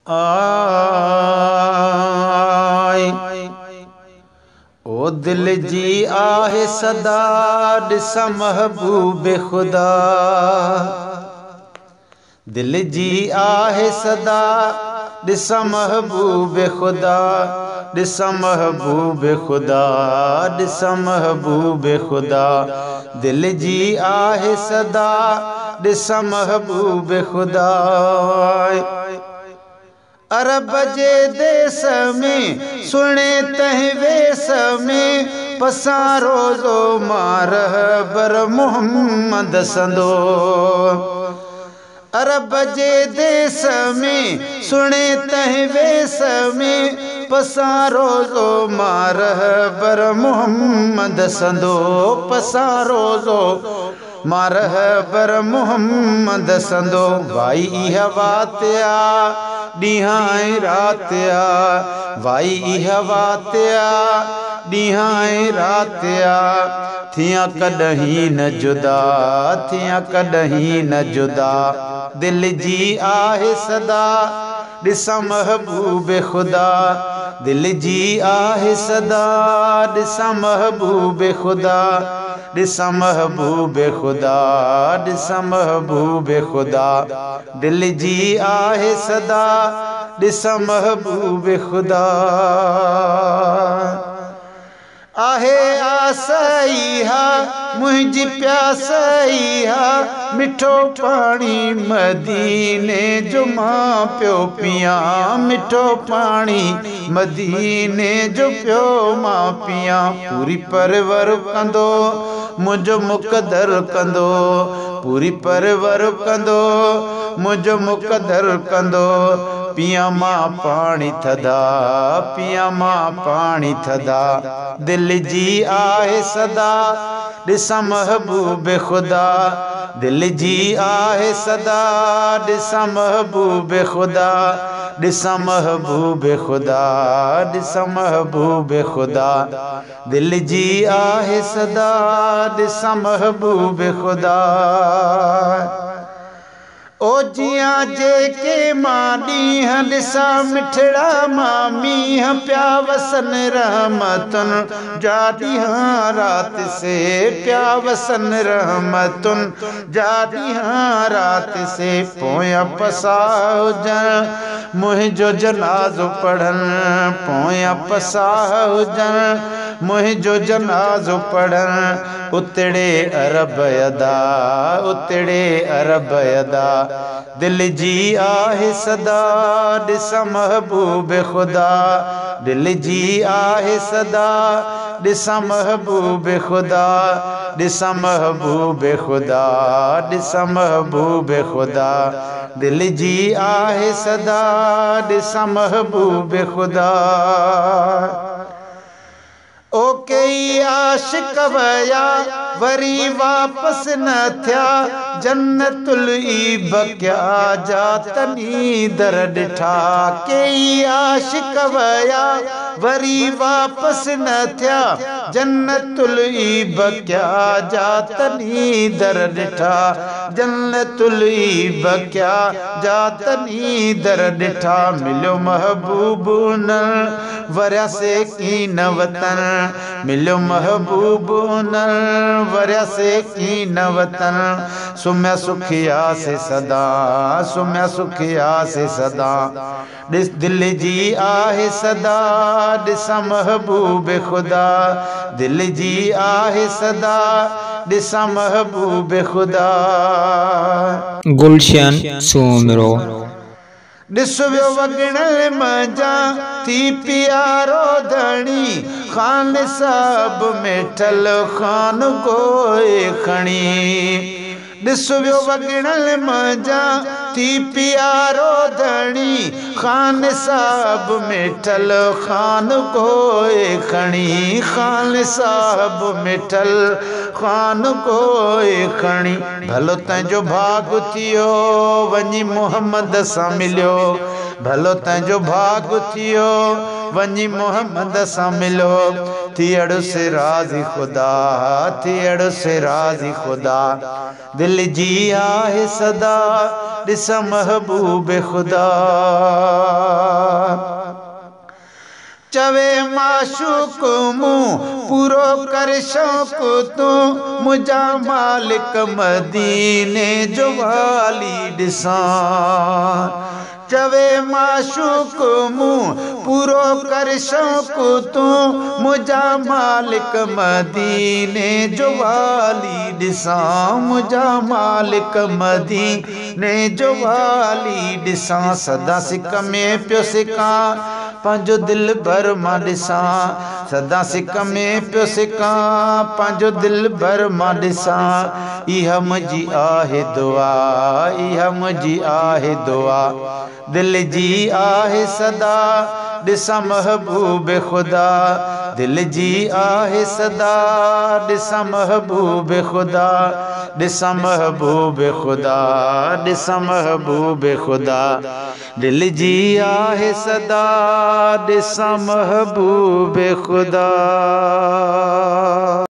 आई। ओ दिल जी आहे सदा ॾिस महबूब खुदा, दिल जी आहे सदा ॾिस महबूब खुदा, ॾिस महबूब खुदा, ॾिस महबूब खुदा, दिल जी आहे सदा ॾिस महबूब खुदा। अरब जे देश में सुणे तंहिं वेस में पसां रोज़ो मारह बर मोहम्मद संदो। अरब जे देश में सुणे तंहिं वेस में पसां रोज़ो मारह बर मोहम्मद संदो, पसां रोज़ो मारह बर मोहम्मद संदो। भाई इहा वात आ ॾींहं ऐं राति आ, भाई इहा वात आ ॾींहं ऐं राति आ, थियां कॾहिं न जुदा, थियां कॾहिं न जुदा, दिल जी आहे सदा ॾिस महबूब खुदा, दिल जी आहे सदा ॾिस महबूब खुदा, ॾिस महबूब खुदा, ॾिस महबूब खुदा, दिल जी आहे सदा ॾिस महबूब खुदा। आहे आस इहा मुंहिंजी प्यास इहा, मिठो पाणी मदीने जो मां पियो पियां, मिठो पाणी मदीने जो पियो मां पियां। पूरी परवर कंदो मुंहिंजो मुक़दर कंदो, पूरी परवर कंदो मुंहिंजो मुक़दर कंदो, पियां मां पाणी थधा, पियां मां पाणी थधा, दिल जी आहे सदा ॾिस महबूब खुदा, दिल जी आहे सदा ॾिस महबूब खुदा, ॾिस महबूब खुदा, ॾिस महबूब खुदा, दिल जी आहे सदा ॾिस महबूब खुदा। ओ जियां जेके मां ॾींहं ॾिसां मिठड़ा मां मींहं पिया वसन रहमतुन जा ॾींहं राति से, पिया वसन रहमतुन जा ॾींहं राति से, पोयां पसा हुजनि मुंहिंजो जनाज़ो पढ़नि, पोयां पसा हुजनि मुंहिंजो जनाज़ो पढ़नि, उतड़े अरब अदा, उतड़े अरब अदा, दिल जी आहे सदा ॾिस महबूब खुदा, दिल जी आहे सदा ॾिस महबूब खुदा, ॾिस महबूब खुदा, ॾिस महबूब खुदा, दिल जी आहे सदा ॾिस महबूब खुदा। ओ कई आशिक वया वरी वापस न थिया, जन्नतुल बकिया जा तनी दर ॾिठा, कई आशिक वया वरी वापस न थिया, जन्नतुल बकिया जा तनी दर ॾिठा, जन्नतुल बकिया जा तनी दर ॾिठा, मिलियो महबूब न वरियासे कीन वतन, मिलियो महबूब न वरियासे कीन वतन, सुम्हिया सुखिया से सदा, सुम्हिया सुखिया से सदा, ॾिस दिल जी आहे सदा ॾिस महबूब खुदा, दिल जी आहे सदा ॾिस महबूब खुदा। गुलशन सूमरो। ॾिस वियो वॻिणल मजा थी प्यारो धणी, ख़ान साहब में ठल ख़ान गोए खणी, ॾिस वियो वॻिणल मजा थी प्यारो धणी, ख़ान साहब में ठल ख़ान गोए खणी, ख़ान साहब में ठल ख़ान गोए खणी, भलो तंहिंजो भाग थियो वञी मोहम्मद सां मिलियो, भलो तंहिंजो भाग थियो वञी मोहम्मद सां मिलो, थियड़ से राज़ी खुदा, थियड़ से राज़ी खुदा, दिल जी आहे सदा ॾिस महबूब खुदा। माशूक मूं पूरो कर शौक तू मुझा मालिक मदीने जो वाली ॾिसां चवे माशूक मूं पूरो कर शौक तू मुझा मालिक मदीने जो वाली ॾिसां मुझा मालिक मदीने जो वाली ॾिसां सदा सिक में पियो सिकां पंहिंजो दिल भर मां ॾिसां सदा सिक में पियो सिकां पंहिंजो दिल भर मां ॾिसां इहा मुंहिंजी आहे दुआ इहा मुंहिंजी आहे दुआ दिल जी आहे सदा ॾिसां महबूब ख़ुदा दिल जी आहे सदा ॾिसां महबूब ख़ुदा ॾिसां महबूब ख़ुदा ॾिसां महबूब ख़ुदा दिल जी आहे सदा ॾिसां महबूब ख़ुदा।